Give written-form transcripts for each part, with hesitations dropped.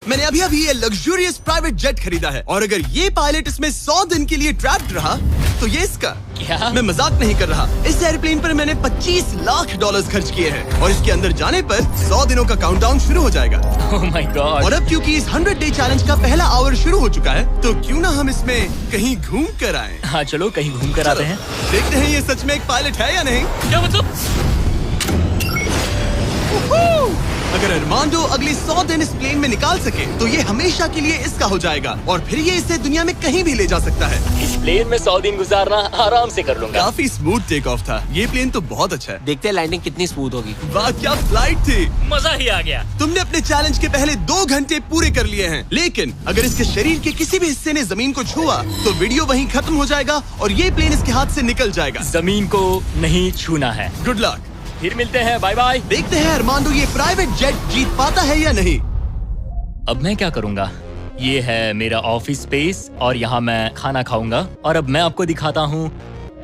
मैंने अभी अभी ये लग्जूरियस प्राइवेट जेट खरीदा है और अगर ये पायलट इसमें 100 दिन के लिए ट्रैप्ड रहा तो ये इसका। क्या? मैं मजाक नहीं कर रहा। इस एयरप्लेन पर मैंने $25 लाख खर्च किए हैं और इसके अंदर जाने पर 100 दिनों का काउंटडाउन शुरू हो जाएगा। Oh my God! और अब क्योंकि इस 100 डे चैलेंज का पहला आवर शुरू हो चुका है तो क्यों ना हम इसमें कहीं घूम कर आए। हाँ चलो कहीं घूम कर आते हैं। देखते हैं ये सच में एक पायलट है या नहीं। क्या मतलब? अगर अरमांडो अगले 100 दिन इस प्लेन में निकाल सके तो ये हमेशा के लिए इसका हो जाएगा और फिर ये इसे दुनिया में कहीं भी ले जा सकता है। इस प्लेन में 100 दिन गुजारना आराम से कर लूंगा। काफी स्मूथ टेक ऑफ था। ये प्लेन तो बहुत अच्छा है। देखते हैं लैंडिंग कितनी स्मूथ होगी। वाह क्या फ्लाइट थी। मजा ही आ गया। तुमने अपने चैलेंज के पहले 2 घंटे पूरे कर लिए हैं, लेकिन अगर इसके शरीर के किसी भी हिस्से ने जमीन को छुआ तो वीडियो वहीं खत्म हो जाएगा और ये प्लेन इसके हाथ से निकल जाएगा। जमीन को नहीं छूना है। Good luck. फिर मिलते हैं, बाय बाय। देखते हैं अरमांडो ये प्राइवेट जेट जीत पाता है या नहीं। अब मैं क्या करूंगा? ये है मेरा ऑफिस स्पेस और यहाँ मैं खाना खाऊंगा और अब मैं आपको दिखाता हूँ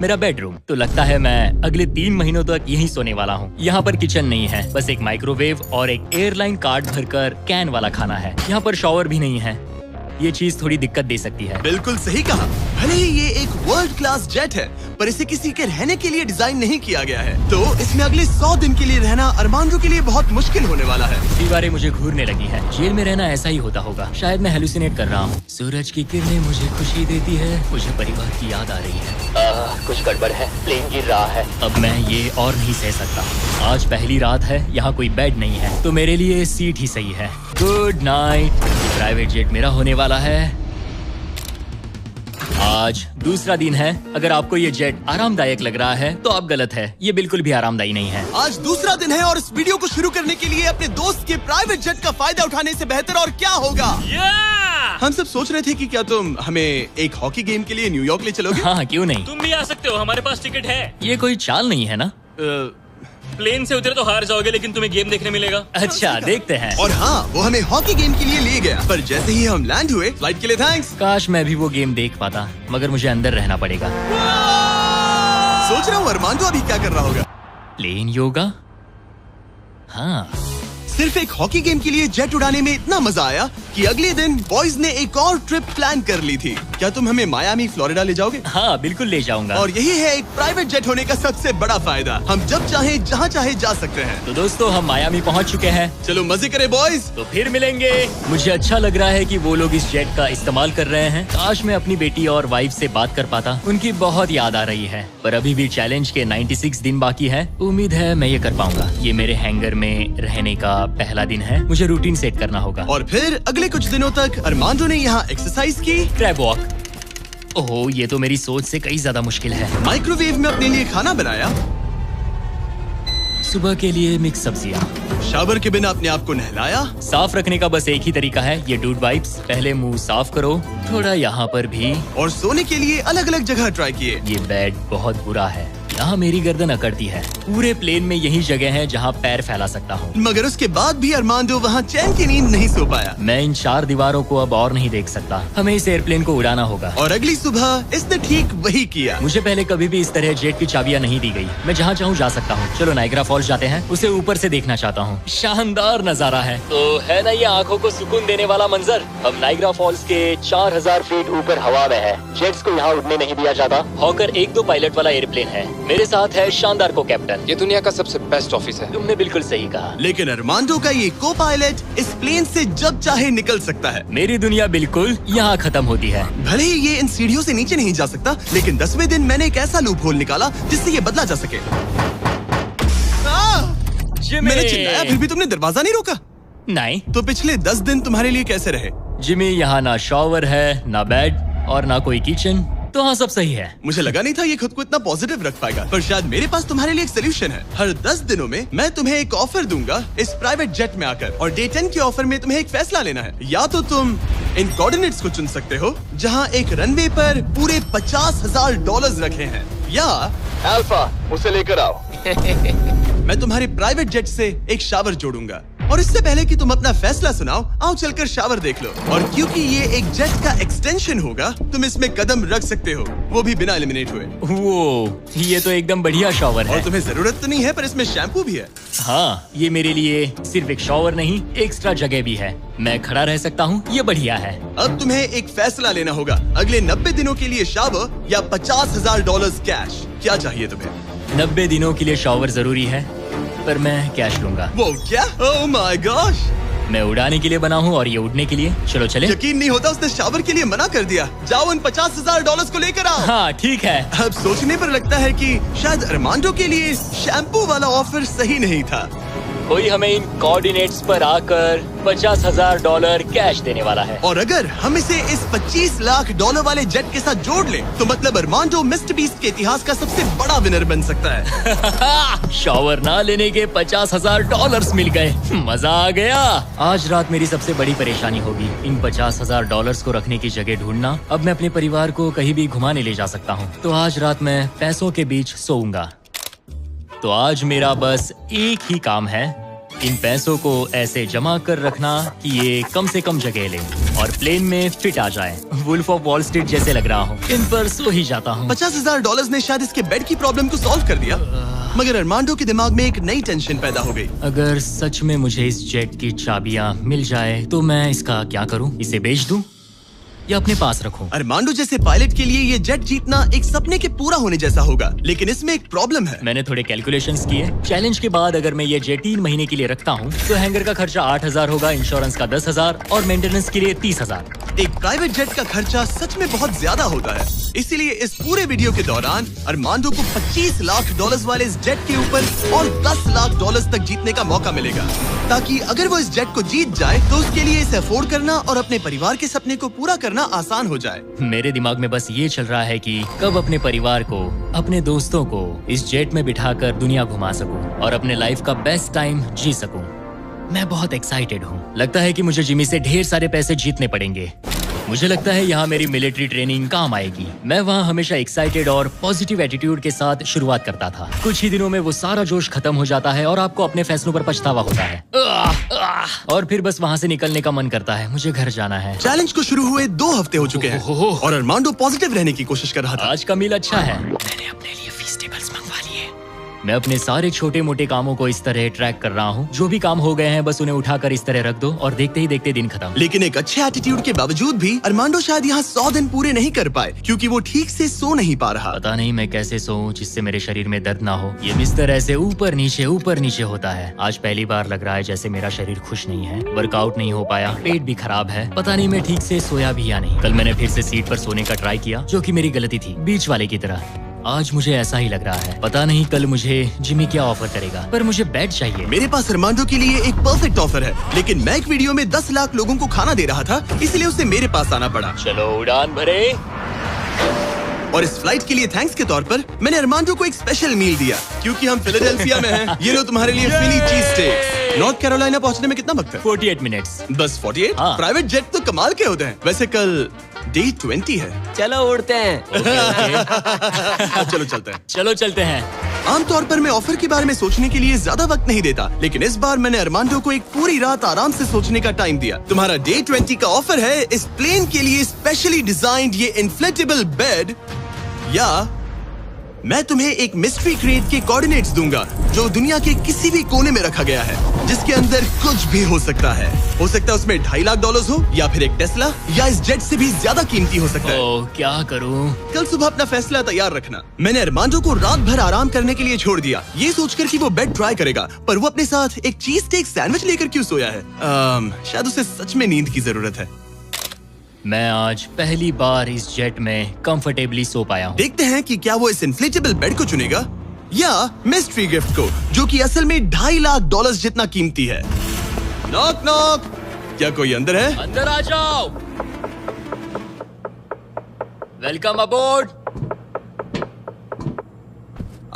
मेरा बेडरूम। तो लगता है मैं अगले 3 महीनों तक यहीं सोने वाला हूँ। यहाँ पर किचन नहीं है, बस एक माइक्रोवेव और एक एयरलाइन कार्ड भरकर कैन वाला खाना है। यहाँ पर शॉवर भी नहीं है। ये चीज थोड़ी दिक्कत दे सकती है। बिल्कुल सही कहा। भले ही ये एक वर्ल्ड क्लास जेट है पर इसे किसी के रहने के लिए डिजाइन नहीं किया गया है तो इसमें अगले 100 दिन के लिए रहना अरमांडो के लिए बहुत मुश्किल होने वाला है। दीवारें मुझे घूरने लगी है। जेल में रहना ऐसा ही होता होगा। शायद मैं हेलुसिनेट कर रहा हूँ। सूरज की किरणें मुझे खुशी देती है। मुझे परिवार की याद आ रही है। कुछ गड़बड़ है। प्लेन गिर रहा है। अब मैं ये और नहीं सह सकता। आज पहली रात है, यहाँ कोई बेड नहीं है तो मेरे लिए सीट ही सही है। Good night. प्राइवेट जेट मेरा होने वाला है। आज दूसरा दिन है। अगर आपको ये जेट आरामदायक लग रहा है तो आप गलत है। ये बिल्कुल भी आरामदायी नहीं है। आज दूसरा दिन है और इस वीडियो को शुरू करने के लिए अपने दोस्त के प्राइवेट जेट का फायदा उठाने से बेहतर और क्या होगा। हम सब सोच रहे थे कि क्या तुम हमें एक हॉकी गेम के लिए न्यूयॉर्क ले चलोगे। हाँ क्यों नहीं। तुम भी आ सकते हो, हमारे पास टिकट है। ये कोई चाल नहीं है ना। प्लेन से उतरे तो हार जाओगे लेकिन तुम्हें गेम देखने मिलेगा। अच्छा देखते हैं। और हाँ वो हमें हॉकी गेम के लिए ले गया पर जैसे ही हम लैंड हुए फ्लाइट के लिए थैंक्स। काश मैं भी वो गेम देख पाता मगर मुझे अंदर रहना पड़ेगा। सोच रहा हूँ अरमांडो अभी क्या कर रहा होगा। प्लेन योगा। हाँ सिर्फ एक हॉकी गेम के लिए जेट उड़ाने में इतना मजा आया कि अगले दिन बॉयज ने एक और ट्रिप प्लान कर ली थी। क्या तुम हमें मायामी फ्लोरिडा ले जाओगे। हाँ बिल्कुल ले जाऊंगा। और यही है एक प्राइवेट जेट होने का सबसे बड़ा फायदा। हम जब चाहे जहाँ चाहे जा सकते हैं। तो दोस्तों हम मायामी पहुँच चुके हैं। चलो मजे करें बॉयज। तो फिर मिलेंगे। मुझे अच्छा लग रहा है कि वो लोग इस जेट का इस्तेमाल कर रहे हैं। काश मैं अपनी बेटी और वाइफ से बात कर पाता। उनकी बहुत याद आ रही है पर अभी भी चैलेंज के 96 दिन बाकी है। उम्मीद है मैं ये कर पाऊंगा। ये मेरे हैंगर में रहने का पहला दिन है। मुझे रूटीन सेट करना होगा। और फिर अगले कुछ दिनों तक अरमांडो ने यहाँ एक्सरसाइज की। Crab walk. ओह ये तो मेरी सोच से कई ज्यादा मुश्किल है। माइक्रोवेव में अपने लिए खाना बनाया। सुबह के लिए मिक्स सब्जियाँ। शावर के बिना अपने आप को नहलाया। साफ रखने का बस एक ही तरीका है, ये डूड वाइप्स। पहले मुंह साफ करो, थोड़ा यहाँ पर भी। और सोने के लिए अलग अलग जगह ट्राई किए। ये बेड बहुत बुरा है। यहाँ मेरी गर्दन अकड़ती है। पूरे प्लेन में यही जगह है जहाँ पैर फैला सकता हूँ। मगर उसके बाद भी अरमांडो वहाँ चैन की नींद नहीं सो पाया। मैं इन 4 दीवारों को अब और नहीं देख सकता। हमें इस एयरप्लेन को उड़ाना होगा। और अगली सुबह इसने ठीक वही किया। मुझे पहले कभी भी इस तरह जेट की चाबियां नहीं दी गई। मैं जहाँ चाहूँ जा सकता हूँ। चलो नाइग्रा फॉल्स जाते हैं। उसे ऊपर से देखना चाहता हूँ। शानदार नजारा है। तो है ना ये आंखों को सुकून देने वाला मंजर। हम नाइग्रा फॉल्स के 4000 फीट ऊपर हवा में है। जेट्स को यहाँ उड़ने नहीं दिया जाता। हॉकर 1-2 पायलट वाला एयरप्लेन है। मेरे साथ है शानदार को कैप्टन। ये दुनिया का सबसे बेस्ट ऑफिस है। तुमने बिल्कुल सही कहा। लेकिन अरमांडो का ये को पायलट इस प्लेन से जब चाहे निकल सकता है। मेरी दुनिया बिल्कुल यहाँ खत्म होती है। भले ही ये इन सीढ़ियों से नीचे नहीं जा सकता लेकिन 10वें दिन मैंने एक ऐसा लूप होल निकाला जिससे ये बदला जा सके। मैंने चिल्लाया फिर भी तुमने दरवाजा नहीं रोका। नहीं तो पिछले 10 दिन तुम्हारे लिए कैसे रहे। जिमी यहाँ ना शॉवर है, ना बेड और ना कोई किचन। तो हाँ सब सही है। मुझे लगा नहीं था ये खुद को इतना पॉजिटिव रख पाएगा पर शायद मेरे पास तुम्हारे लिए एक सोल्यूशन है। हर 10 दिनों में मैं तुम्हें एक ऑफर दूंगा इस प्राइवेट जेट में आकर और डे 10 के ऑफर में तुम्हें एक फैसला लेना है। या तो तुम इन कोऑर्डिनेट्स को चुन सकते हो जहाँ एक रनवे पर पूरे $50,000 रखे हैं या अल्फा उसे लेकर आओ। मैं तुम्हारे प्राइवेट जेट से एक शावर जोड़ूंगा और इससे पहले कि तुम अपना फैसला सुनाओ, आओ चलकर शावर देख लो। और क्योंकि ये एक जेट का एक्सटेंशन होगा, तुम इसमें कदम रख सकते हो, वो भी बिना एलिमिनेट हुए। वो ये तो एकदम बढ़िया शॉवर और है। तुम्हें जरूरत तो नहीं है, पर इसमें शैम्पू भी है। हाँ, ये मेरे लिए सिर्फ एक शॉवर नहीं, एक्स्ट्रा जगह भी है। मैं खड़ा रह सकता हूँ, ये बढ़िया है। अब तुम्हें एक फैसला लेना होगा, अगले 90 दिनों के लिए शावर या $50,000 कैश। क्या चाहिए तुम्हें? 90 दिनों के लिए शॉवर जरूरी है, पर मैं कैश लूंगा। वो क्या? Oh my gosh! मैं उड़ाने के लिए बना हूँ और ये उड़ने के लिए। चलो चले। यकीन नहीं होता, उसने शावर के लिए मना कर दिया। जाओ उन $50,000 को लेकर आओ। हाँ ठीक है। अब सोचने पर लगता है कि शायद अरमांडो के लिए शैम्पू वाला ऑफर सही नहीं था। कोई हमें इन कोऑर्डिनेट्स पर आकर $50,000 कैश देने वाला है। और अगर हम इसे इस $25 लाख वाले जेट के साथ जोड़ लें, तो मतलब अरमांडो मिस्टर बीस्ट के इतिहास का सबसे बड़ा विनर बन सकता है। शॉवर ना लेने के $50,000 मिल गए, मजा आ गया। आज रात मेरी सबसे बड़ी परेशानी होगी इन $50,000 को रखने की जगह ढूंढना। अब मैं अपने परिवार को कहीं भी घुमाने ले जा सकता हूँ, तो आज रात मैं पैसों के बीच सोऊंगा। तो आज मेरा बस एक ही काम है, इन पैसों को ऐसे जमा कर रखना कि ये कम से कम जगह ले और प्लेन में फिट आ जाए। वुल्फ ऑफ वॉल स्ट्रीट जैसे लग रहा हूँ। इन पर सो ही जाता हूँ। $50,000 ने शायद इसके बेड की प्रॉब्लम को सॉल्व कर दिया, मगर अरमांडो के दिमाग में एक नई टेंशन पैदा हो गई। अगर सच में मुझे इस जेट की चाबियां मिल जाए, तो मैं इसका क्या करूँ? इसे बेच दूँ या अपने पास रखूं? अरमांडो जैसे पायलट के लिए ये जेट जीतना एक सपने के पूरा होने जैसा होगा, लेकिन इसमें एक प्रॉब्लम है। मैंने थोड़े कैलकुलेशंस किए। चैलेंज के बाद अगर मैं ये जेट 3 महीने के लिए रखता हूँ, तो हैंगर का खर्चा 8,000 होगा, इंश्योरेंस का 10,000 और मेंटेनेंस के लिए 30,000। एक प्राइवेट जेट का खर्चा सच में बहुत ज्यादा होता है, इसीलिए इस पूरे वीडियो के दौरान अरमांडो को $25 लाख वाले इस जेट के ऊपर और $10 लाख तक जीतने का मौका मिलेगा, ताकि अगर वो इस जेट को जीत जाए तो उसके लिए इसे अफोर्ड करना और अपने परिवार के सपने को पूरा करना आसान हो जाए। मेरे दिमाग में बस ये चल रहा है कि कब अपने परिवार को, अपने दोस्तों को इस जेट में बिठाकर दुनिया घुमा सकूं और अपने लाइफ का बेस्ट टाइम जी सकूं। मैं बहुत एक्साइटेड हूँ। लगता है कि मुझे जिमी से ढेर सारे पैसे जीतने पड़ेंगे। मुझे लगता है यहाँ मेरी मिलिट्री ट्रेनिंग काम आएगी। मैं वहाँ हमेशा एक्साइटेड और पॉजिटिव एटीट्यूड के साथ शुरुआत करता था। कुछ ही दिनों में वो सारा जोश खत्म हो जाता है और आपको अपने फैसलों पर पछतावा होता है, और फिर बस वहाँ से निकलने का मन करता है। मुझे घर जाना है। चैलेंज को शुरू हुए 2 हफ्ते हो चुके हैं और अरमांडो पॉजिटिव रहने की कोशिश कर रहा था। आज का मील अच्छा है। मैंने अपने लिए फेस्टिवल्स मंगवा लिए। मैं अपने सारे छोटे मोटे कामों को इस तरह ट्रैक कर रहा हूँ। जो भी काम हो गए हैं बस उन्हें उठाकर इस तरह रख दो और देखते ही देखते दिन खत्म। लेकिन एक अच्छे एटीट्यूड के बावजूद भी अरमांडो शायद यहाँ 100 दिन पूरे नहीं कर पाए, क्योंकि वो ठीक से सो नहीं पा रहा। पता नहीं मैं कैसे सोऊं जिससे मेरे शरीर में दर्द ना हो। ये बिस्तर ऐसे ऊपर नीचे होता है। आज पहली बार लग रहा है जैसे मेरा शरीर खुश नहीं है। वर्कआउट नहीं हो पाया, पेट भी खराब है। पता नहीं मैं ठीक से सोया भी या नहीं। कल मैंने फिर से सीट पर सोने का ट्राई किया, जो कि मेरी गलती थी, बीच वाले की तरह। आज मुझे ऐसा ही लग रहा है। पता नहीं कल मुझे जिमी क्या ऑफर करेगा, पर मुझे बेड चाहिए। मेरे पास अरमांडो के लिए एक परफेक्ट ऑफर है, लेकिन मैं एक वीडियो में 10 लाख लोगों को खाना दे रहा था, इसलिए उसे मेरे पास आना पड़ा। चलो उड़ान भरे। और इस फ्लाइट के लिए थैंक्स के तौर पर मैंने अरमांडो को एक स्पेशल मील दिया, क्योंकि हम फिलाडेल्फिया में हैं। ये लो तुम्हारे लिए फिली चीज स्टेक। नॉर्थ कैरोलिना पहुंचने में कितना वक्त है? 48 मिनट्स। बस 48? हाँ। प्राइवेट जेट तो कमाल के होते हैं। वैसे कल डे 20 है। चलो उड़ते हैं। चलो चलते हैं। चलो चलते हैं। आमतौर पर मैं ऑफर के बारे में सोचने के लिए ज्यादा वक्त नहीं देता, लेकिन इस बार मैंने अरमांडो को एक पूरी रात आराम से सोचने का टाइम दिया। तुम्हारा डे 20 का ऑफर है इस प्लेन के लिए स्पेशली डिजाइन्ड ये इन्फ्लेटेबल बेड, या मैं तुम्हें एक मिस्ट्री क्रेट के कोऑर्डिनेट्स दूंगा जो दुनिया के किसी भी कोने में रखा गया है, जिसके अंदर कुछ भी हो सकता है। हो सकता है उसमें $2.5 लाख हो, या फिर एक टेस्ला, या इस जेट से भी ज्यादा कीमती हो सकता है। ओह, क्या करूं? कल सुबह अपना फैसला तैयार रखना। मैंने अरमांडो को रात भर आराम करने के लिए छोड़ दिया, ये सोचकर कि वो बेड ट्राई करेगा, पर वो अपने साथ एक चीज स्टेक सैंडविच लेकर क्यों सोया है? शायद उसे सच में नींद की जरूरत है। मैं आज पहली बार इस जेट में कंफर्टेबली सो पाया हूँ। देखते हैं कि क्या वो इस इन्फ्लेटेबल बेड को चुनेगा या मिस्ट्री गिफ्ट को, जो कि असल में $2.5 लाख जितना कीमती है। नॉक नॉक, क्या कोई अंदर है? अंदर आ जाओ। Welcome aboard.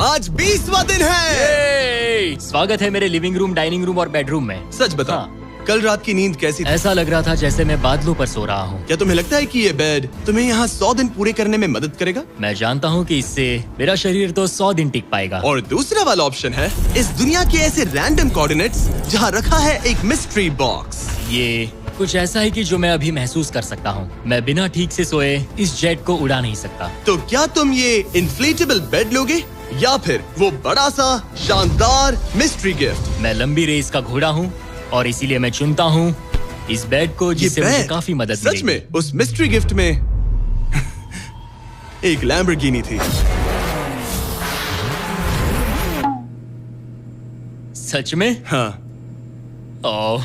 आज 20वां दिन है। स्वागत है मेरे लिविंग रूम, डाइनिंग रूम और बेडरूम में। सच बता, हाँ। कल रात की नींद कैसी थी? ऐसा लग रहा था जैसे मैं बादलों पर सो रहा हूँ। क्या तुम्हें लगता है कि ये बेड तुम्हें यहाँ 100 दिन पूरे करने में मदद करेगा? मैं जानता हूँ कि इससे मेरा शरीर तो 100 दिन टिक पाएगा। और दूसरा वाला ऑप्शन है इस दुनिया के ऐसे रैंडम कोऑर्डिनेट्स जहाँ रखा है एक मिस्ट्री बॉक्स। ये कुछ ऐसा है कि जो मैं अभी महसूस कर सकता हूँ। मैं बिना ठीक से सोए इस जेट को उड़ा नहीं सकता। तो क्या तुम ये इन्फ्लेटेबल बेड लोगे या फिर वो बड़ा सा शानदार मिस्ट्री गिफ्ट? मैं लंबी रेस का घोड़ा हूँ और इसीलिए मैं चुनता हूँ इस बेड को, जिससे मुझे काफी मदद सच मिलेगी। में उस मिस्ट्री गिफ्ट में एक लैम्बोर्गिनी थी। सच में? हाँ। ओह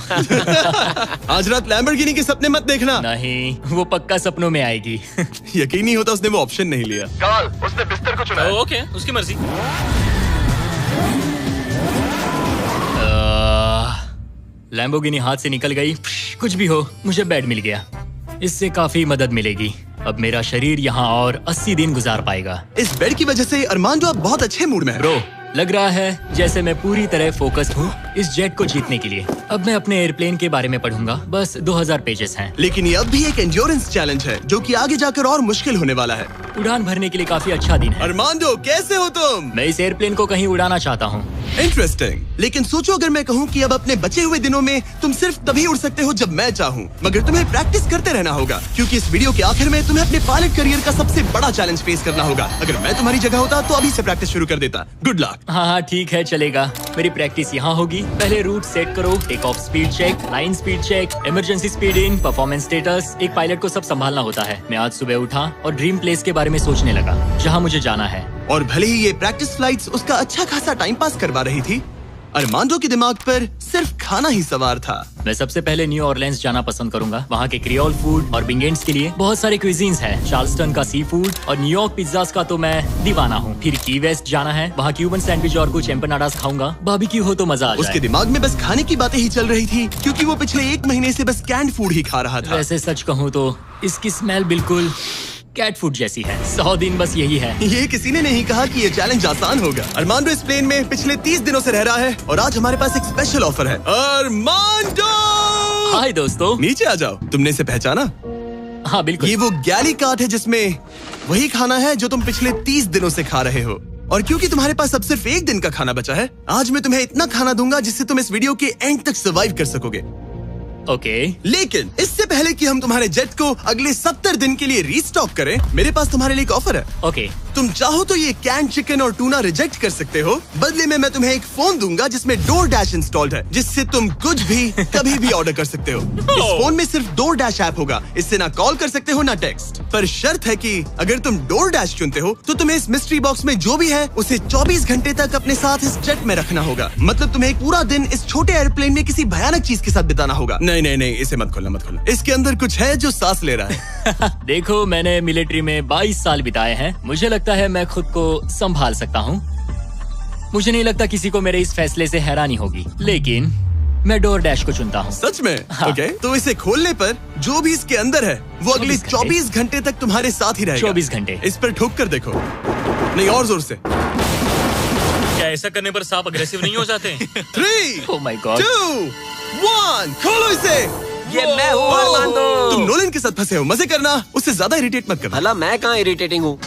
आज रात लैम्बोर्गिनी के सपने मत देखना। नहीं, वो पक्का सपनों में आएगी। यकीन नहीं होता उसने वो ऑप्शन नहीं लिया। कार्ल, उसने बिस्तर को चुना है। ओके, उसकी मर्जी। लैम्बोर्गिनी हाथ से निकल गई। कुछ भी हो, मुझे बेड मिल गया। इससे काफी मदद मिलेगी। अब मेरा शरीर यहाँ और 80 दिन गुजार पाएगा। इस बेड की वजह से अरमांडो अब बहुत अच्छे मूड में है। ब्रो, लग रहा है जैसे मैं पूरी तरह फोकस्ड हूँ इस जेट को जीतने के लिए। अब मैं अपने एयरप्लेन के बारे में पढ़ूंगा। बस 2000 पेजेस हैं। लेकिन ये अब भी एक एंड्योरेंस चैलेंज है जो कि आगे जाकर और मुश्किल होने वाला है। उड़ान भरने के लिए काफी अच्छा दिन है। अरमांडो, कैसे हो तुम? मैं इस एयरप्लेन को कहीं उड़ाना चाहता हूँ। इंटरेस्टिंग। लेकिन सोचो अगर मैं कहूँ कि अब अपने बचे हुए दिनों में तुम सिर्फ तभी उड़ सकते हो जब मैं चाहूँ, मगर तुम्हें प्रैक्टिस करते रहना होगा क्योंकि इस वीडियो के आखिर में तुम्हें अपने पायलट करियर का सबसे बड़ा चैलेंज फेस करना होगा। अगर मैं तुम्हारी जगह होता तो अभी से प्रैक्टिस शुरू कर देता। Good luck. हाँ हाँ ठीक है, चलेगा। मेरी प्रैक्टिस यहाँ होगी। पहले रूट सेट करो, take off speed check, line speed check, emergency speed in, performance status. एक पायलट को सब संभालना होता है। मैं आज सुबह उठा और ड्रीम प्लेस के बारे में सोचने लगा जहाँ मुझे जाना है। और भले ही ये प्रैक्टिस फ्लाइट्स उसका अच्छा खासा टाइम पास करवा रही थी, अरमांडो के दिमाग पर सिर्फ खाना ही सवार था। मैं सबसे पहले न्यू ऑरलेंस जाना पसंद करूंगा। वहाँ के क्रियोल फूड और बिंगेंट्स के लिए बहुत सारे क्विजीन्स हैं। चार्ल्सटन का सी फूड और न्यूयॉर्क पिज्जास का तो मैं दीवाना हूँ। फिर की वेस्ट जाना है, वहाँ क्यूबन सैंडविच और कुछ एम्पनाडास खाऊंगा। बारबेक्यू हो तो मजा आ जाए। उसके दिमाग में बस खाने की बातें ही चल रही थी क्योंकि वो पिछले 1 महीने से बस कैंड फूड ही खा रहा था। वैसे सच कहूँ तो इसकी स्मेल बिल्कुल कैट फूड जैसी है। 100 दिन बस यही है। ये किसी ने नहीं कहा कि ये चैलेंज आसान होगा। अरमांडो इस प्लेन में पिछले 30 दिनों से रह रहा है और आज हमारे पास एक स्पेशल ऑफर है। अरमांडो! हाय दोस्तों। नीचे आ जाओ। तुमने इसे पहचाना? हाँ बिल्कुल। ये वो गैली कार्ट है जिसमें वही खाना है जो तुम पिछले 30 दिनों से खा रहे हो। और क्योंकि तुम्हारे पास अब सिर्फ 1 दिन का खाना बचा है, आज मैं तुम्हें इतना खाना दूंगा जिससे तुम इस वीडियो के एंड तक सर्वाइव कर सकोगे। ओके। लेकिन इससे पहले कि हम तुम्हारे जेट को अगले 70 दिन के लिए रीस्टॉक करें, मेरे पास तुम्हारे लिए एक ऑफर है। ओके। तुम चाहो तो ये कैन चिकन और टूना रिजेक्ट कर सकते हो। बदले में मैं तुम्हें एक फोन दूंगा जिसमें DoorDash इंस्टॉल्ड है, जिससे तुम कुछ भी कभी भी ऑर्डर कर सकते हो। इस फोन में सिर्फ DoorDash ऐप होगा। इससे ना कॉल कर सकते हो ना टेक्स्ट। पर शर्त है कि अगर तुम DoorDash चुनते हो तो तुम्हें इस मिस्ट्री बॉक्स में जो भी है उसे 24 घंटे तक अपने साथ इस जेट में रखना होगा। मतलब तुम्हें एक पूरा दिन इस छोटे एयरप्लेन में किसी भयानक चीज के साथ बिताना होगा। नहीं नहीं नहीं, इसे मत खोलना मत खोलना। इसके अंदर कुछ है जो सांस ले रहा है। देखो, मैंने मिलिट्री में 22 साल बिताए हैं। मुझे लगता है मैं खुद को संभाल सकता हूँ। मुझे नहीं लगता किसी को मेरे इस फैसले से हैरानी होगी, लेकिन मैं DoorDash को चुनता हूँ। सच में? हाँ। ओके, तो इसे खोलने पर जो भी इसके अंदर है वो अगले 24 घंटे तक तुम्हारे साथ ही रहेगा। 24 घंटे। इस पर ठोक कर देखो। नहीं, और जोर से। क्या ऐसा करने पर सांप अग्रेसिव नहीं हो जाते? 3, Oh my God. 2, 1, खोलो इसे। ये मैं हूँ अरमांडो। तुम नोलन के साथ फंसे हो, मजे करना, उससे ज्यादा इरिटेट मत करना। भला मैं कहाँ इरिटेटिंग हूँ?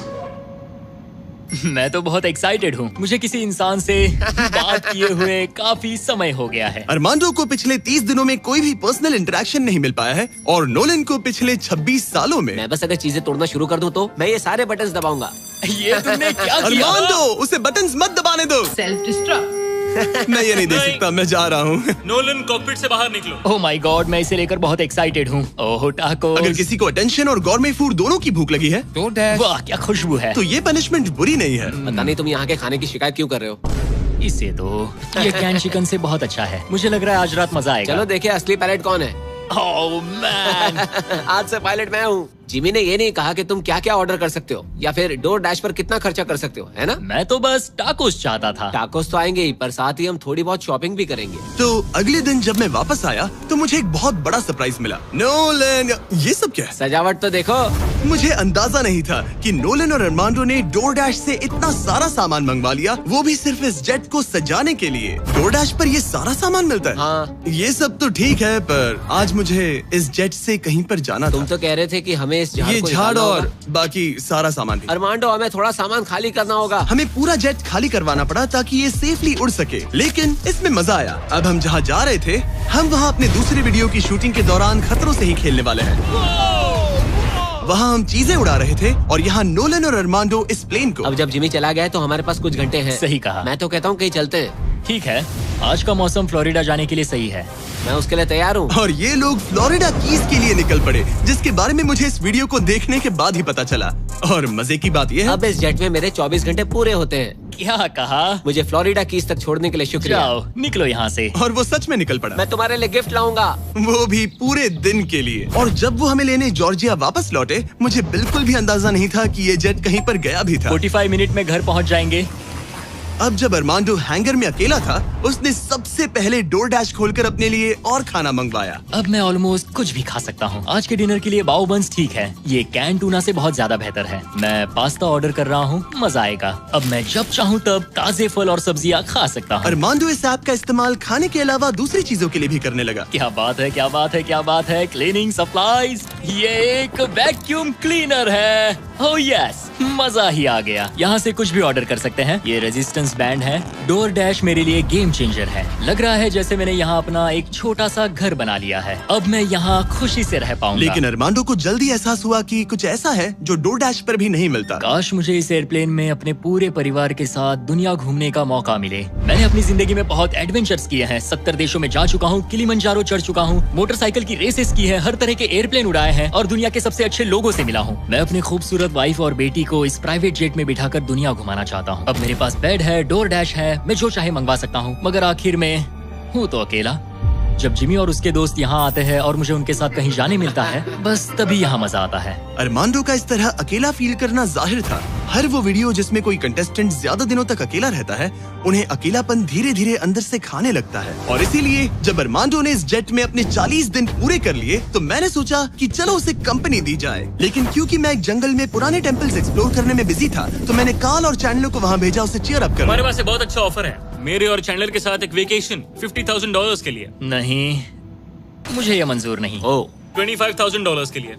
मैं तो बहुत एक्साइटेड हूँ। मुझे किसी इंसान से बात किए हुए काफी समय हो गया है। अरमांडो को पिछले 30 दिनों में कोई भी पर्सनल इंटरेक्शन नहीं मिल पाया है और नोलन को पिछले 26 सालों में। मैं बस अगर चीजें तोड़ना शुरू कर दूं तो मैं ये सारे बटन्स दबाऊंगा। ये तुमने क्या किया? अरमांडो, उसे बटन्स मत दबाने दो। Self destruct. मैं ये नहीं देख सकता, मैं जा रहा हूँ। नोलन कॉकपिट से बाहर निकलो। ओह माय गॉड, मैं इसे लेकर बहुत एक्साइटेड हूँ। ओह टाको। अगर किसी को अटेंशन और गॉर्मे फूड दोनों की भूख लगी है वाह क्या खुशबू है। तो ये पनिशमेंट बुरी नहीं है। पता नहीं तुम यहाँ के खाने की शिकायत क्यों कर रहे हो? इसे तो ये कैन चिकन से बहुत अच्छा है। मुझे लग रहा है आज रात मजा आएगा। चलो देखे असली पायलट कौन है। Oh man. आज से पायलट मैं हूँ। जिमी ने ये नहीं कहा कि तुम क्या क्या ऑर्डर कर सकते हो या फिर डोर डैश पर कितना खर्चा कर सकते हो, है ना? मैं तो बस टाकोस चाहता था। टाकोस तो आएंगे ही, पर साथ ही हम थोड़ी बहुत शॉपिंग भी करेंगे। तो अगले दिन जब मैं वापस आया तो मुझे एक बहुत बड़ा सरप्राइज मिला। नोलन, ये सब क्या है? सजावट तो देखो। मुझे अंदाजा नहीं था कि नोलन और अरमांडो ने डोरडैश से इतना सारा सामान मंगवा लिया, वो भी सिर्फ इस जेट को सजाने के लिए। डोरडैश पर ये सारा सामान मिलता है? हाँ। ये सब तो ठीक है, पर आज मुझे इस जेट से कहीं पर जाना तुम था। तो कह रहे थे कि हमें इस झाड़ ये को झाड़ निकालना और होगा। बाकी सारा सामान भी। अरमांडो, हमें थोड़ा सामान खाली करना होगा। हमें पूरा जेट खाली करवाना पड़ा ताकि ये सेफली उड़ सके, लेकिन इसमें मजा आया। अब हम जहाँ जा रहे थे, हम वहाँ अपने दूसरे वीडियो की शूटिंग के दौरान खतरों से ही खेलने वाले हैं। वहाँ हम चीजें उड़ा रहे थे और यहाँ नोलन और अरमांडो इस प्लेन को। अब जब जिमी चला गया है तो हमारे पास कुछ घंटे हैं। सही कहा। मैं तो कहता हूँ कहीं चलते हैं। ठीक है, आज का मौसम फ्लोरिडा जाने के लिए सही है। मैं उसके लिए तैयार हूँ। और ये लोग फ्लोरिडा कीज के लिए निकल पड़े, जिसके बारे में मुझे इस वीडियो को देखने के बाद ही पता चला। और मजे की बात ये है, अब इस जेट में मेरे 24 घंटे पूरे होते हैं। क्या कहा? मुझे फ्लोरिडा कीज तक छोड़ने के लिए शुक्रिया। जाओ, निकलो यहाँ से। और वो सच में निकल पड़ा, मैं तुम्हारे लिए गिफ्ट लाऊंगा। वो भी पूरे दिन के लिए। और जब वो हमें लेने जॉर्जिया वापस लौटे, मुझे बिल्कुल भी अंदाजा नहीं था कि ये जेट कहीं पर गया भी था। 45 मिनट में घर पहुँच जाएंगे। अब जब अरमांडो हैंगर में अकेला था, उसने सबसे पहले डोर डैश खोलकर अपने लिए और खाना मंगवाया। अब मैं ऑलमोस्ट कुछ भी खा सकता हूँ। आज के डिनर के लिए बाओ बंस ठीक है, ये कैन टूना से बहुत ज्यादा बेहतर है। मैं पास्ता ऑर्डर कर रहा हूँ, मजा आएगा। अब मैं जब चाहूँ तब ताजे फल और सब्जियाँ खा सकता हूँ। अरमांडो इस ऐप का इस्तेमाल खाने के अलावा दूसरी चीजों के लिए भी करने लगा। क्या बात है, क्या बात है, क्या बात है। क्लीनिंग सप्लाईज, ये एक वैक्यूम क्लीनर है। ओह यस, मजा ही आ गया। यहाँ से कुछ भी ऑर्डर कर सकते हैं। ये रेजिस्टेंस बैंड है। डोर डैश मेरे लिए गेम चेंजर है। लग रहा है जैसे मैंने यहाँ अपना एक छोटा सा घर बना लिया है। अब मैं यहाँ खुशी से रह पाऊंगा। लेकिन अरमांडो को जल्दी एहसास हुआ कि कुछ ऐसा है जो डोर डैश पर भी नहीं मिलता। काश मुझे इस एयरप्लेन में अपने पूरे परिवार के साथ दुनिया घूमने का मौका मिले। मैंने अपनी जिंदगी में बहुत एडवेंचर्स किए हैं। 70 देशों में जा चुका हूँ, किलिमंजारो चढ़ चुका हूँ, मोटरसाइकिल की रेसेस की है, हर तरह के एयरप्लेन उड़ाए हैं और दुनिया के सबसे अच्छे लोगों से मिला हूँ। मैं अपनी खूबसूरत वाइफ और बेटी को इस प्राइवेट जेट में बिठाकर दुनिया घुमाना चाहता हूँ। अब मेरे पास बेड है, डोर डैश है, मैं जो चाहे मंगवा सकता हूँ, मगर आखिर में हूँ तो अकेला। जब जिमी और उसके दोस्त यहाँ आते हैं और मुझे उनके साथ कहीं जाने मिलता है, बस तभी यहाँ मजा आता है। अरमांडो का इस तरह अकेला फील करना जाहिर था। हर वो वीडियो जिसमें कोई कंटेस्टेंट ज्यादा दिनों तक अकेला रहता है, उन्हें अकेलापन धीरे धीरे अंदर से खाने लगता है। और इसीलिए जब अरमांडो ने इस जेट में अपने 40 दिन पूरे कर लिए, तो मैंने सोचा कि चलो उसे कंपनी दी जाए। लेकिन क्योंकि मैं एक जंगल में पुराने टेम्पल्स एक्सप्लोर करने में बिजी था, तो मैंने कार्ल और चैंडलर को वहाँ भेजा उसे चीयर अप करने। हमारे पास एक बहुत अच्छा ऑफर है, मेरे और चैंडलर के साथ एक वेकेशन $50,000 के लिए। नहीं, मुझे ये मंजूर नहीं। ओह, $25,000 के लिए।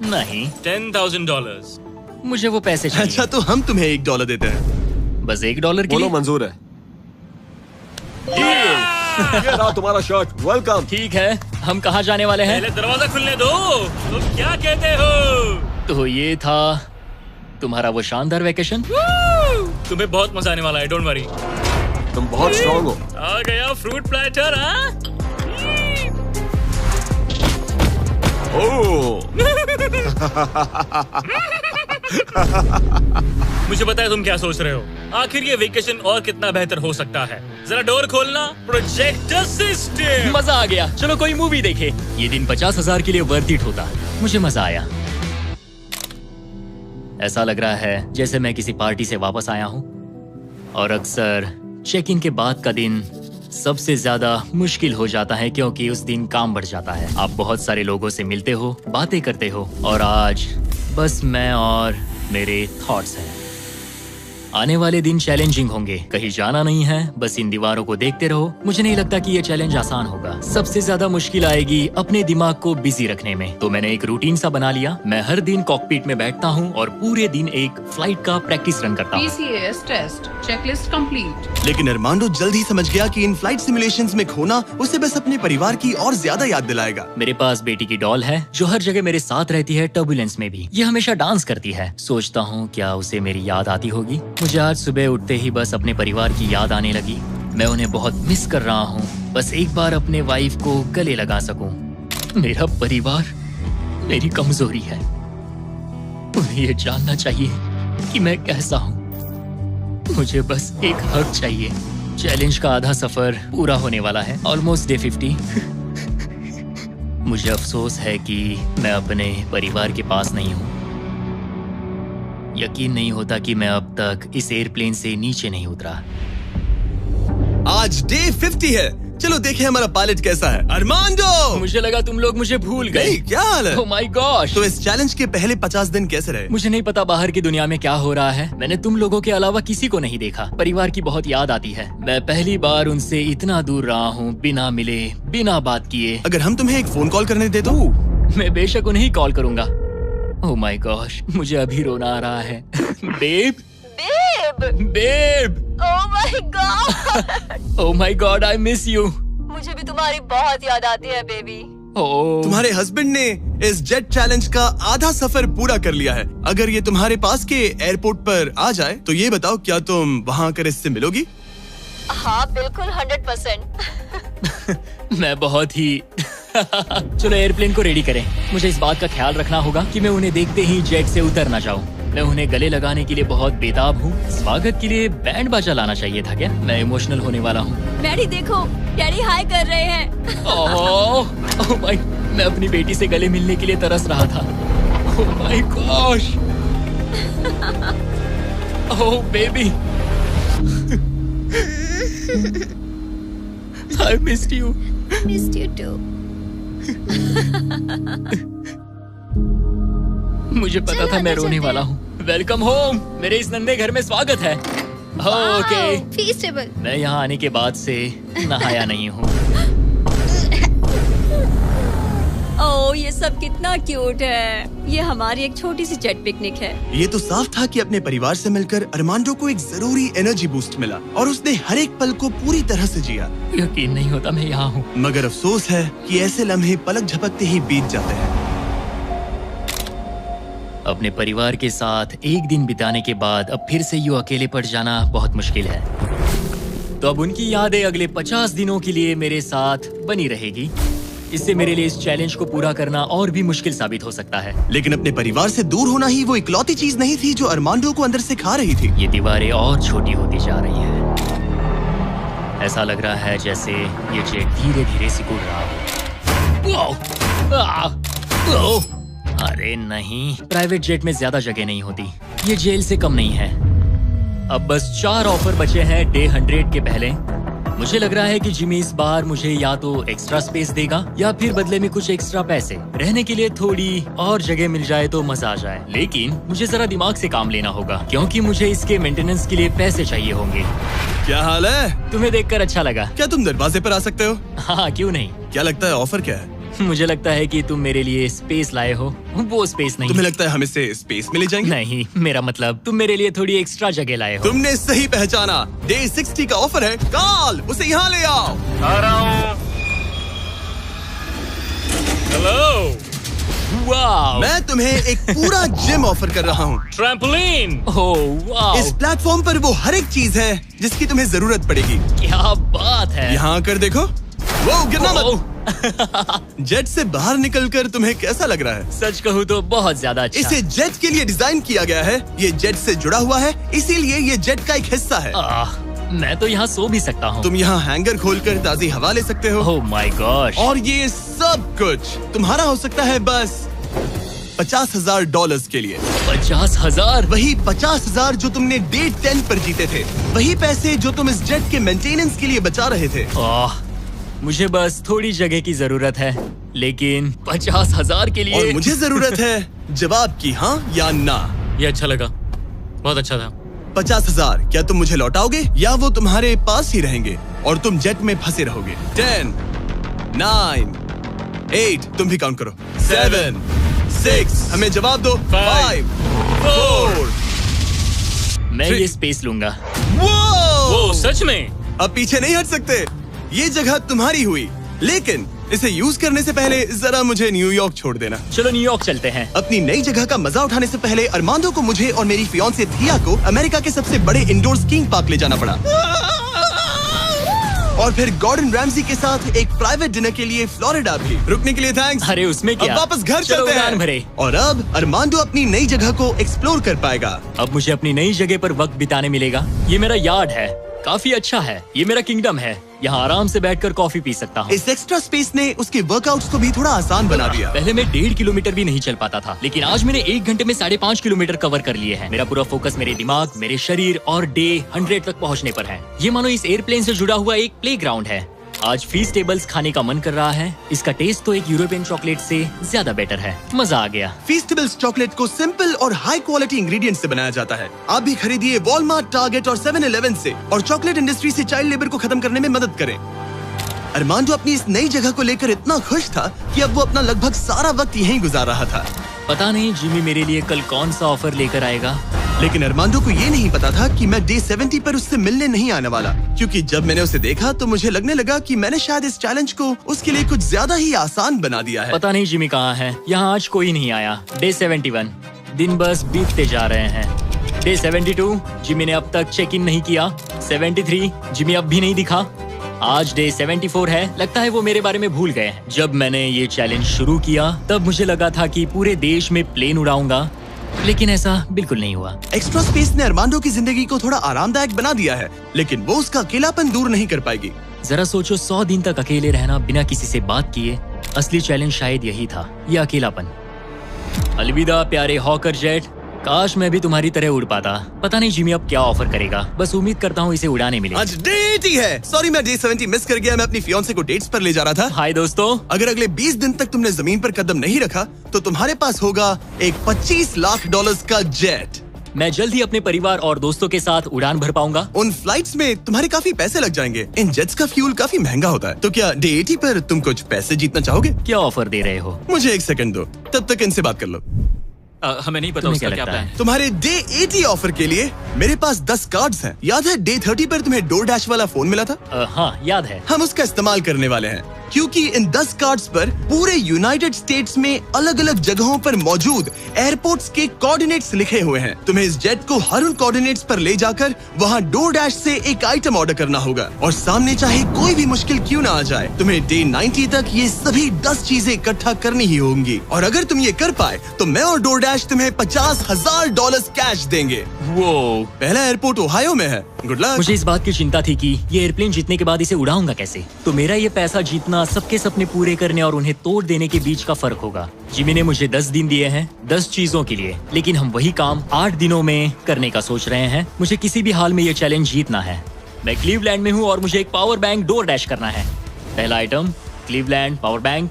नहीं, $10,000। मुझे वो पैसे चाहिए। अच्छा, तो हम तुम्हें $1 देते हैं। बस $1 के लिए? मंजूर है। ये रहा तुम्हारा शर्ट, वेलकम। ठीक है, हम कहाँ जाने वाले हैं? पहले दरवाजा खुलने दो। तुम क्या कहते हो? तो ये था तुम्हारा वो शानदार वेकेशन। तुम्हें बहुत मजा आने वाला है, डोंट वरी। तुम बहुत स्ट्रॉन्ग हो। आ गया फ्रूट प्लेटर। हाँ, मुझे पता है तुम क्या सोच रहे हो। आखिर ये वेकेशन और कितना बेहतर हो सकता है। जरा डोर खोलना। Projector system. मजा आ गया, चलो कोई मूवी देखे। ये दिन 50,000 के लिए वर्थ इट होता। मुझे मजा आया। ऐसा लग रहा है जैसे मैं किसी पार्टी से वापस आया हूँ। और अक्सर चेक इन के बाद का दिन सबसे ज्यादा मुश्किल हो जाता है, क्योंकि उस दिन काम बढ़ जाता है। आप बहुत सारे लोगों से मिलते हो, बातें करते हो, और आज बस मैं और मेरे थॉट्स हैं। आने वाले दिन चैलेंजिंग होंगे। कहीं जाना नहीं है, बस इन दीवारों को देखते रहो। मुझे नहीं लगता कि ये चैलेंज आसान होगा। सबसे ज्यादा मुश्किल आएगी अपने दिमाग को बिजी रखने में। तो मैंने एक रूटीन सा बना लिया। मैं हर दिन कॉकपिट में बैठता हूँ और पूरे दिन एक फ्लाइट का प्रैक्टिस रन करता हूँ। PCAS test checklist complete. लेकिन अरमांडो जल्द ही समझ गया कि इन फ्लाइट सिमुलेशंस में खोना उसे बस अपने परिवार की और ज्यादा याद दिलाएगा। मेरे पास बेटी की डॉल है जो हर जगह मेरे साथ रहती है, टर्बुलेंस में भी। ये हमेशा डांस करती है। सोचता हूँ क्या उसे मेरी याद आती होगी। मुझे आज सुबह उठते ही बस अपने परिवार की याद आने लगी। मैं उन्हें बहुत मिस कर रहा हूँ। बस एक बार अपने वाइफ को गले लगा सकूं। मेरा परिवार मेरी कमजोरी है। उन्हें ये जानना चाहिए कि मैं कैसा हूँ। मुझे बस एक हग चाहिए। चैलेंज का आधा सफर पूरा होने वाला है। Almost day 50। मुझे अफसोस है कि मैं अपने परिवार के पास नहीं हूँ। यकीन नहीं होता कि मैं अब तक इस एयरप्लेन से नीचे नहीं उतरा। आज डे 50 है। चलो देखें हमारा पायलट कैसा है। अरमांडो! मुझे लगा तुम लोग मुझे भूल गए। नहीं, क्या हाल है? Oh my gosh! तो इस चैलेंज के पहले 50 दिन कैसे रहे? मुझे नहीं पता बाहर की दुनिया में क्या हो रहा है। मैंने तुम लोगों के अलावा किसी को नहीं देखा। परिवार की बहुत याद आती है। मैं पहली बार उनसे इतना दूर रहा हूँ, बिना मिले, बिना बात किए। अगर हम तुम्हें एक फोन कॉल करने दे दो? मैं बेशक उन्हें ही कॉल करूंगा। ओह माय गॉश, मुझे अभी रोना आ रहा है। Babe, babe, oh my God! Oh my God, I miss you. मुझे भी तुम्हारी बहुत याद आती है बेबी। ओह, तुम्हारे हस्बैंड ने इस जेट चैलेंज का आधा सफर पूरा कर लिया है। अगर ये तुम्हारे पास के एयरपोर्ट पर आ जाए तो ये बताओ, क्या तुम वहाँ आकर इससे मिलोगी? हाँ बिल्कुल, 100%। मैं बहुत ही चलो एयरप्लेन को रेडी करें। मुझे इस बात का ख्याल रखना होगा कि मैं उन्हें देखते ही जेट से उतर ना जाऊं। मैं उन्हें गले लगाने के लिए बहुत बेताब हूँ। स्वागत के लिए बैंड बाजा लाना चाहिए था क्या? मैं इमोशनल होने वाला हूँ। डैडी देखो, डैडी हाय कर रहे हैं। ओह माय, मैं अपनी बेटी से गले मिलने के लिए तरस रहा था। Oh my gosh, oh baby, I missed you. Missed you too. मुझे पता था मैं रोने वाला हूँ। वेलकम होम, मेरे इस नन्हे घर में स्वागत है। Okay, Feastable. मैं यहाँ आने के बाद से नहाया नहीं हूँ। ओह ये सब कितना क्यूट है। ये हमारी एक छोटी सी जेट पिकनिक है। ये तो साफ था कि अपने परिवार से मिलकर अरमांडो को एक जरूरी एनर्जी बूस्ट मिला और उसने हर एक पल को पूरी तरह से जिया। यकीन नहीं होता मैं यहाँ हूँ। मगर अफसोस है कि ऐसे लम्हे पलक झपकते ही बीत जाते हैं। अपने परिवार के साथ एक दिन बिताने के बाद अब फिर से यूं अकेले पड़ जाना बहुत मुश्किल है। तो अब उनकी यादें अगले 50 दिनों के लिए मेरे साथ बनी रहेगी। इससे मेरे लिए इस चैलेंज को पूरा करना और भी मुश्किल साबित हो सकता है। लेकिन अपने परिवार से दूर होना ही वो इकलौती चीज नहीं थी जो अरमांडो को अंदर से खा रही थी। ये दीवारें और छोटी होती जा रही हैं। ऐसा लग रहा है जैसे ये जेट धीरे धीरे सिकुड़ रहा हो। अरे नहीं, प्राइवेट जेट में ज्यादा जगह नहीं होती। ये जेल से कम नहीं है। अब बस 4 ऑफर बचे हैं डे 100 के पहले। मुझे लग रहा है कि जिमी इस बार मुझे या तो एक्स्ट्रा स्पेस देगा या फिर बदले में कुछ एक्स्ट्रा पैसे। रहने के लिए थोड़ी और जगह मिल जाए तो मजा आ जाए। लेकिन मुझे जरा दिमाग से काम लेना होगा क्योंकि मुझे इसके मेंटेनेंस के लिए पैसे चाहिए होंगे। क्या हाल है? तुम्हें देखकर अच्छा लगा। क्या तुम दरवाजे पर आ सकते हो? हाँ, क्यों नहीं। क्या लगता है ऑफर क्या है? मुझे लगता है कि तुम मेरे लिए स्पेस लाए हो। वो स्पेस नहीं। तुम्हें लगता है हम इससे स्पेस में ले जाएंगे? नहीं, मेरा मतलब तुम मेरे लिए थोड़ी एक्स्ट्रा जगह लाए हो। तुमने सही पहचाना। डे 60 का ऑफर है। कॉल उसे यहाँ ले आओ। आ रहा हूँ। हेलो। वाओ, मैं तुम्हें एक पूरा जिम ऑफर कर रहा हूँ। ट्रैम्पोलिन। ओह वाओ, इस प्लेटफॉर्म पर वो हर एक चीज है जिसकी तुम्हें जरूरत पड़ेगी। क्या बात है। यहाँ आकर देखो। वो गिरना मत। ओह, जेट से बाहर निकलकर तुम्हें कैसा लग रहा है? सच कहूँ तो बहुत ज्यादा अच्छा। इसे जेट के लिए डिजाइन किया गया है। ये जेट से जुड़ा हुआ है, इसीलिए ये जेट का एक हिस्सा है। मैं तो यहाँ सो भी सकता हूँ। तुम यहाँ हैंगर खोलकर ताजी हवा ले सकते हो। Oh my gosh. और ये सब कुछ तुम्हारा हो सकता है बस $50,000 के लिए। 50,000? वही 50,000 जो तुमने डे 10 पर जीते थे। वही पैसे जो तुम इस जेट के मेंटेनेंस के लिए बचा रहे थे। मुझे बस थोड़ी जगह की जरूरत है, लेकिन 50,000 के लिए। और मुझे जरूरत है जवाब की, हाँ या ना। ये अच्छा लगा, बहुत अच्छा था। 50,000 क्या तुम मुझे लौटाओगे या वो तुम्हारे पास ही रहेंगे और तुम जेट में फंसे रहोगे? 10, 9, 8, तुम भी काउंट करो। 7, 6, हमें जवाब दो। 5, 4। मैं ये स्पेस लूंगा। वो सच में? अब पीछे नहीं हट सकते। ये जगह तुम्हारी हुई, लेकिन इसे यूज करने से पहले जरा मुझे न्यूयॉर्क छोड़ देना। चलो न्यूयॉर्क चलते हैं। अपनी नई जगह का मजा उठाने से पहले अरमांडो को मुझे और मेरी फियांसे थिया को अमेरिका के सबसे बड़े इंडोर स्कीइंग पार्क ले जाना पड़ा। और फिर गॉर्डन रैमजी के साथ एक प्राइवेट डिनर के लिए फ्लोरिडा भी। रुकने के लिए थैंक्स। अरे उसमें क्या? अब वापस घर चलो चलते उड़ान हैं। भरे। और अब अरमांडो अपनी नई जगह को एक्सप्लोर कर पाएगा। अब मुझे अपनी नई जगह पर वक्त बिताने मिलेगा। ये मेरा यार्ड है, काफी अच्छा है। ये मेरा किंगडम है। यहाँ आराम से बैठकर कॉफी पी सकता हूँ। इस एक्स्ट्रा स्पेस ने उसके वर्कआउट्स को भी थोड़ा आसान बना दिया। पहले मैं 1.5 किलोमीटर भी नहीं चल पाता था, लेकिन आज मैंने 1 घंटे में 5.5 किलोमीटर कवर कर लिए हैं। मेरा पूरा फोकस मेरे दिमाग, मेरे शरीर और डे 100 तक पहुँचने पर है। ये मानो इस एयरप्लेन से जुड़ा हुआ एक प्लेग्राउंड है। आज फीस्टेबल्स खाने का मन कर रहा है। इसका टेस्ट तो एक यूरोपियन चॉकलेट से ज्यादा बेटर है। मजा आ गया। फीस्टेबल्स चॉकलेट को सिंपल और हाई क्वालिटी इंग्रेडिएंट्स से बनाया जाता है। आप भी खरीदिए वॉलमार्ट, टारगेट और 7-Eleven से और चॉकलेट इंडस्ट्री से चाइल्ड लेबर को खत्म करने में मदद करें। अरमांडो अपनी इस नई जगह को लेकर इतना खुश था कि अब वो अपना लगभग सारा वक्त यहीं गुजार रहा था। पता नहीं जिमी मेरे लिए कल कौन सा ऑफर लेकर आएगा। लेकिन अरमांडो को ये नहीं पता था कि मैं डे 70 पर उससे मिलने नहीं आने वाला, क्योंकि जब मैंने उसे देखा तो मुझे लगने लगा कि मैंने शायद इस चैलेंज को उसके लिए कुछ ज्यादा ही आसान बना दिया है। पता नहीं जिमी कहाँ है। यहाँ आज कोई नहीं आया। डे 71 दिन बस बीतते जा रहे हैं। डे 72 जिमी ने अब तक चेक इन नहीं किया। 73 जिमी अब भी नहीं दिखा। आज डे 74 है। लगता है वो मेरे बारे में भूल गए। जब मैंने ये चैलेंज शुरू किया तब मुझे लगा था कि पूरे देश में प्लेन उड़ाऊंगा, लेकिन ऐसा बिल्कुल नहीं हुआ। एक्स्ट्रा स्पेस ने अरमांडो की जिंदगी को थोड़ा आरामदायक बना दिया है, लेकिन वो उसका अकेलापन दूर नहीं कर पाएगी। जरा सोचो, 100 दिन तक अकेले रहना बिना किसी से बात किए। असली चैलेंज शायद यही था, ये अकेलापन। अलविदा प्यारे हॉकर जेट, काश मैं भी तुम्हारी तरह उड़ पाता। पता नहीं जिमी अब क्या ऑफर करेगा। बस उम्मीद करता हूँ इसे उड़ाने मिले। आज डे 80 है। सॉरी मैं डे 70 मिस कर गया। मैं अपनी फियांसे को डेट्स पर ले जा रहा था। हाय दोस्तों। अगर अगले 20 दिन तक तुमने जमीन पर कदम नहीं रखा तो तुम्हारे पास होगा एक $25 लाख का जेट। मैं जल्द ही अपने परिवार और दोस्तों के साथ उड़ान भर पाऊंगा। उन फ्लाइट्स में तुम्हारे काफी पैसे लग जाएंगे। इन जेट्स का फ्यूल काफी महंगा होता है। तो क्या डे 80 पर तुम कुछ पैसे जीतना चाहोगे? क्या ऑफर दे रहे हो? मुझे 1 सेकंड दो, तब तक इनसे बात कर लो। हमें नहीं पता उसका क्या प्लान है। तुम्हारे डे 80 ऑफर के लिए मेरे पास 10 कार्ड्स हैं। याद है डे 30 पर तुम्हें DoorDash वाला फोन मिला था? हाँ याद है। हम उसका इस्तेमाल करने वाले हैं, क्योंकि इन 10 कार्ड्स पर पूरे यूनाइटेड स्टेट्स में अलग अलग जगहों पर मौजूद एयरपोर्ट्स के कोऑर्डिनेट्स लिखे हुए हैं। तुम्हें इस जेट को हर उन कोऑर्डिनेट्स पर ले जाकर वहां DoorDash से एक आइटम ऑर्डर करना होगा और सामने चाहे कोई भी मुश्किल क्यों ना आ जाए, तुम्हें डे 90 तक ये सभी 10 चीजें इकट्ठा करनी ही होंगी। और अगर तुम ये कर पाए तो मैं और DoorDash तुम्हें $50,000 कैश देंगे। वो पहला एयरपोर्ट ओहायो में है। Good luck. मुझे इस बात की चिंता थी कि ये एयरप्लेन जीतने के बाद इसे उड़ाऊंगा कैसे। तो मेरा ये पैसा जीतना सबके सपने पूरे करने और उन्हें तोड़ देने के बीच का फर्क होगा। जिमी ने मुझे 10 दिन दिए हैं 10 चीजों के लिए, लेकिन हम वही काम 8 दिनों में करने का सोच रहे हैं। मुझे किसी भी हाल में ये चैलेंज जीतना है। मैं क्लीवलैंड में हूँ और मुझे एक पावर बैंक DoorDash करना है। पहला item Cleveland power bank.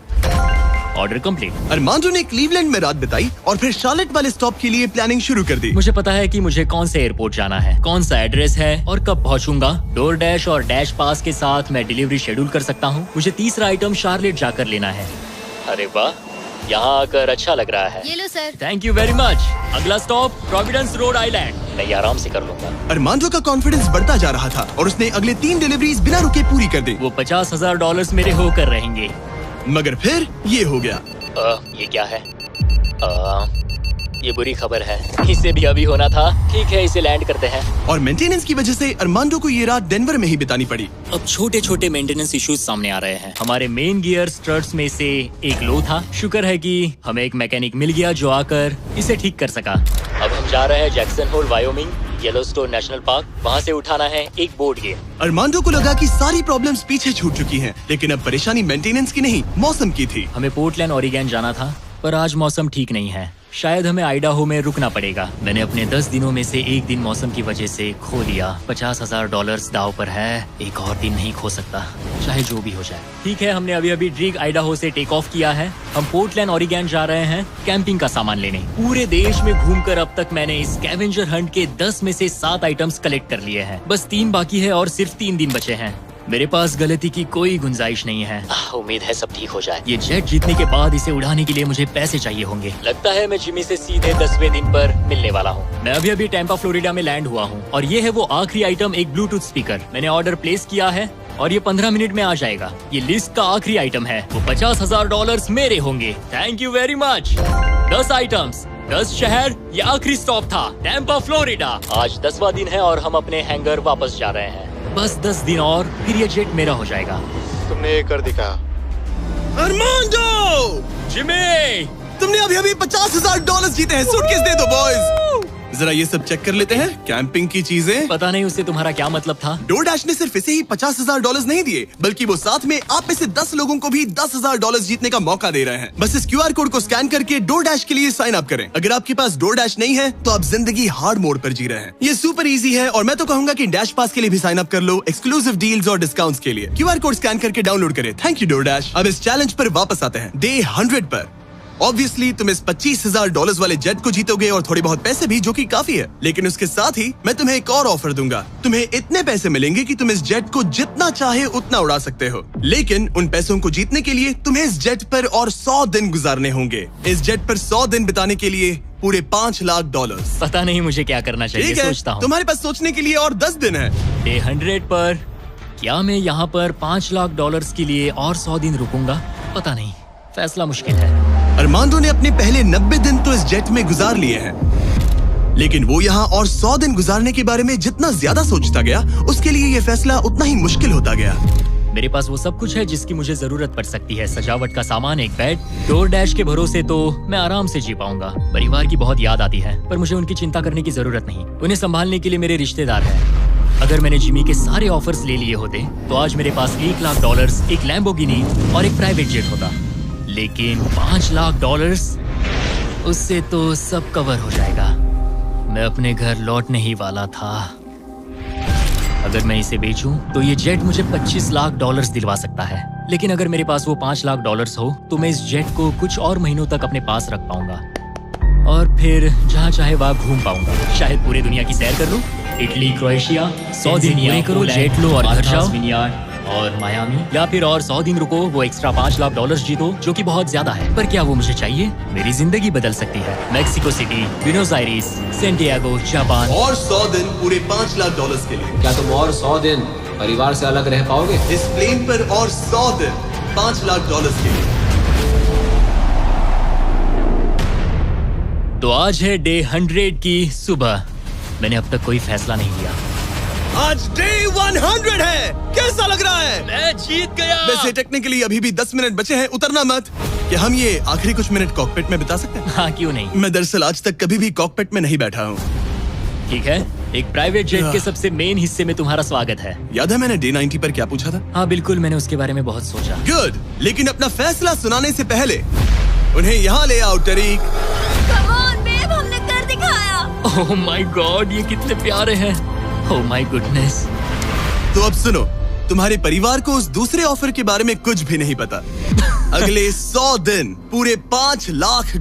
Order complete. Armando ने क्लीवलैंड में रात बिताई और फिर शार्लेट वाले स्टॉप के लिए प्लानिंग शुरू कर दी। मुझे पता है कि मुझे कौन से एयरपोर्ट जाना है, कौन सा एड्रेस है और कब पहुंचूंगा। DoorDash और डैश पास के साथ मैं डिलीवरी शेड्यूल कर सकता हूं। मुझे तीसरा आइटम शार्लेट जाकर लेना है। अरे वाह, यहाँ आकर अच्छा लग रहा है। ये लो sir. Thank you very much. अगला स्टॉप प्रोविडेंस रोड आइलैंड। मैं ये आराम से कर लूंगा। अरमांडो का कॉन्फिडेंस बढ़ता जा रहा था और उसने अगले 3 डिलीवरीज बिना रुके पूरी कर दी। वो $50,000 मेरे होकर रहेंगे। मगर फिर ये हो गया। ये क्या है? ये बुरी खबर है। इसे भी अभी होना था। ठीक है, इसे लैंड करते हैं। और मेंटेनेंस की वजह से अरमांडो को ये रात डेनवर में ही बितानी पड़ी। अब छोटे छोटे मेंटेनेंस इश्यूज सामने आ रहे हैं। हमारे मेन गियर स्ट्रट्स में से एक लो था। शुक्र है कि हमें एक मैकेनिक मिल गया जो आकर इसे ठीक कर सका। अब हम जा रहे हैं Jackson Hole Wyoming, Yellowstone national park. वहाँ से उठाना है एक बोर्ड गेम। अरमांडो को लगा कि सारी प्रॉब्लम्स पीछे छूट चुकी हैं, लेकिन अब परेशानी मेंटेनेंस की नहीं मौसम की थी। हमें पोर्टलैंड ओरिगन जाना था, पर आज मौसम ठीक नहीं है। शायद हमें आइडाहो में रुकना पड़ेगा। मैंने अपने 10 दिनों में से एक दिन मौसम की वजह से खो दिया। $50,000 दाव पर है। एक और दिन नहीं खो सकता, चाहे जो भी हो जाए। ठीक है, हमने अभी अभी ड्रीग आइडाहो से टेक ऑफ किया है। हम पोर्टलैंड ओरिगन जा रहे हैं कैंपिंग का सामान लेने। पूरे देश में घूमकर अब तक मैंने इस स्कैवेंजर हंट के 10 में से 7 आइटम्स कलेक्ट कर लिए हैं। बस 3 बाकी है और सिर्फ 3 दिन बचे हैं। मेरे पास गलती की कोई गुंजाइश नहीं है। उम्मीद है सब ठीक हो जाए। ये जेट जीतने के बाद इसे उड़ाने के लिए मुझे पैसे चाहिए होंगे। लगता है मैं जिमी से सीधे 10वें दिन पर मिलने वाला हूँ। मैं अभी अभी टैंपा फ्लोरिडा में लैंड हुआ हूँ और ये है वो आखिरी आइटम, एक ब्लूटूथ स्पीकर। मैंने ऑर्डर प्लेस किया है और ये 15 मिनट में आ जाएगा। ये लिस्ट का आखिरी आइटम है। वो $50,000 मेरे होंगे। Thank you very much. 10 items, 10 शहर, ये आखिरी स्टॉप था टैंपा फ्लोरिडा। आज 10वां दिन है और हम अपने हैंगर वापस जा रहे हैं। बस 10 दिन और फिर ये जेट मेरा हो जाएगा। तुमने ये कर दिखा। अरमांडो! जिमी! तुमने अभी अभी $50,000 जीते हैं। सूटकेस दे दो बॉयज। जरा ये सब चेक कर लेते हैं, कैंपिंग की चीजें। पता नहीं उससे तुम्हारा क्या मतलब था। डोरडैश ने सिर्फ इसे ही $50,000 नहीं दिए, बल्कि वो साथ में आप में से 10 लोगों को भी $10,000 जीतने का मौका दे रहे हैं। बस इस QR कोड को स्कैन करके डोरडैश के लिए साइन अप करें। अगर आपके पास डोरडैश नहीं है तो आप जिंदगी हार्ड मोड पर जी रहे हैं। ये सुपर इजी है और मैं तो कहूंगा कि डैश पास के लिए भी साइन अप कर लो, एक्सक्लूसिव डील्स और डिस्काउंट्स के लिए। QR कोड स्कैन करके डाउनलोड करें। Thank you DoorDash. अब इस चैलेंज पर वापस आते हैं, डे 100 पर। ऑब्वियसली तुम इस $25,000 वाले जेट को जीतोगे और थोड़े बहुत पैसे भी, जो कि काफी है। लेकिन उसके साथ ही मैं तुम्हें एक और ऑफर दूंगा। तुम्हें इतने पैसे मिलेंगे कि तुम इस जेट को जितना चाहे उतना उड़ा सकते हो। लेकिन उन पैसों को जीतने के लिए तुम्हें इस जेट पर और 100 दिन गुजारने होंगे। इस जेट पर 100 दिन बिताने के लिए पूरे $5 लाख। पता नहीं मुझे क्या करना चाहिए, सोचता हूँ। तुम्हारे पास सोचने के लिए और 10 दिन है। डे 100 पर क्या मैं यहाँ पर $5 लाख के लिए और 100 दिन रुकूंगा? पता नहीं, फैसला मुश्किल है। अरमांडो ने अपने पहले 90 दिन तो इस जेट में गुजार लिए हैं, लेकिन वो यहाँ और 100 दिन गुजारने के बारे में जितना ज्यादा सोचता गया, उसके लिए ये फैसला उतना ही मुश्किल होता गया। मेरे पास वो सब कुछ है जिसकी मुझे जरूरत पड़ सकती है। सजावट का सामान, एक बेड। डोरडैश के भरोसे तो मैं आराम से जी पाऊंगा। परिवार की बहुत याद आती है, पर मुझे उनकी चिंता करने की जरूरत नहीं। उन्हें संभालने के लिए मेरे रिश्तेदार हैं। अगर मैंने जिमी के सारे ऑफर्स ले लिए होते तो आज मेरे पास $1 लाख, एक लैम्बोर्गिनी और एक प्राइवेट जेट होता। लेकिन $5 लाख, उससे तो सब कवर हो जाएगा। मैं अपने घर लौटने ही वाला था। अगर मैं इसे बेचूं तो ये जेट मुझे $25 लाख दिलवा सकता है। लेकिन अगर मेरे पास वो $5 लाख हो तो मैं इस जेट को कुछ और महीनों तक अपने पास रख पाऊंगा और फिर जहाँ चाहे वहाँ घूम पाऊंगा। शायद पूरी दुनिया की सैर कर लूं। इटली, क्रोएशिया, 100 दिन पूरे करो, जेट लो और घर जाओ। और मायामी, या फिर और 100 दिन रुको, वो एक्स्ट्रा $5 लाख जीतो, जो कि बहुत ज्यादा है। पर क्या वो मुझे चाहिए? मेरी जिंदगी बदल सकती है। Mexico city, Buenos iris, Santiago, Japan. और 100 दिन पूरे $5 लाख के लिए। क्या तुम और 100 दिन परिवार से अलग रह पाओगे? इस प्लेन पर और 100 दिन $5 लाख के लिए। तो आज है डे 100 की सुबह। मैंने अब तक कोई फैसला नहीं लिया। आज डे 100 है। कैसा लग रहा है? मैं जीत गया। वैसे टेक्निकली अभी भी 10 मिनट बचे हैं, उतरना मत। क्या हम ये आखिरी कुछ मिनट कॉकपिट में बिता सकते हैं? हाँ, क्यों नहीं। मैं दरअसल आज तक कभी भी कॉकपिट में नहीं बैठा हूँ। ठीक है, एक प्राइवेट जेट के सबसे मेन हिस्से में तुम्हारा स्वागत है। याद है मैंने डे 90 पर क्या पूछा था? हाँ बिल्कुल, मैंने उसके बारे में बहुत सोचा। गुड, लेकिन अपना फैसला सुनाने से पहले उन्हें यहाँ ले आओ टरीक। Come on, babe, हमने कर दिखाया। ओह माय गॉड, ये कितने प्यारे हैं। Oh my goodness. तो अब सुनो, तुम्हारे परिवार को उस दूसरे ऑफर के बारे में कुछ भी नहीं पता। अगले 100 दिन पूरे $5 लाख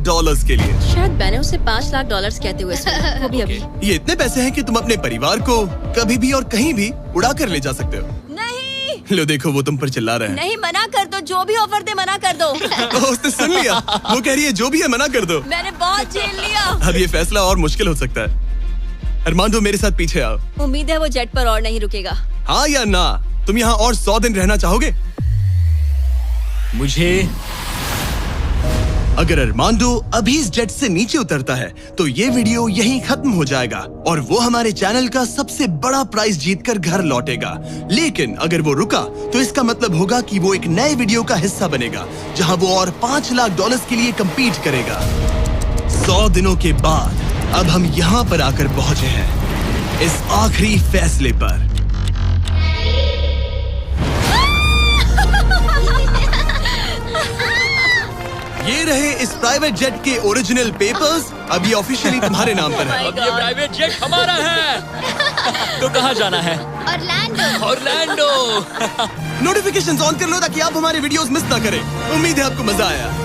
के लिए। शायद मैंने उसे $5 लाख कहते हुए सुना, वो भी अभी। ये इतने पैसे हैं कि तुम अपने परिवार को कभी भी और कहीं भी उड़ा कर ले जा सकते हो। नहीं, लो देखो, वो तुम पर चिल्ला रहे हैं। नहीं, मना कर दो। जो भी ऑफर दे मना कर दो। उसने सुन लिया। वो कह रही है जो भी है मना कर दो। मैंने बहुत झेल लिया। अब ये फैसला और मुश्किल हो सकता है। अरमांडो, मेरे साथ पीछे आओ। उम्मीद है वो जेट पर और नहीं रुकेगा। हाँ या ना? तुम यहाँ और 100 दिन रहना चाहोगे? मुझे अगर अरमांडो अभी इस जेट से नीचे उतरता है तो ये वीडियो यहीं खत्म हो जाएगा और वो हमारे चैनल का सबसे बड़ा प्राइज जीतकर घर लौटेगा। लेकिन अगर वो रुका तो इसका मतलब होगा कि वो एक नए वीडियो का हिस्सा बनेगा जहां वो और $5 लाख के लिए compete करेगा। 100 दिनों के बाद अब हम यहाँ पर आकर पहुंचे हैं, इस आखिरी फैसले पर। ये रहे इस प्राइवेट जेट के ओरिजिनल पेपर्स। अब ये ऑफिशियली तुम्हारे नाम पर है। अब ये प्राइवेट जेट हमारा है। तो कहाँ जाना है? ऑरलैंडो। नोटिफिकेशंस ऑन कर लो ताकि आप हमारे वीडियोस मिस ना करें। उम्मीद है आपको मजा आया।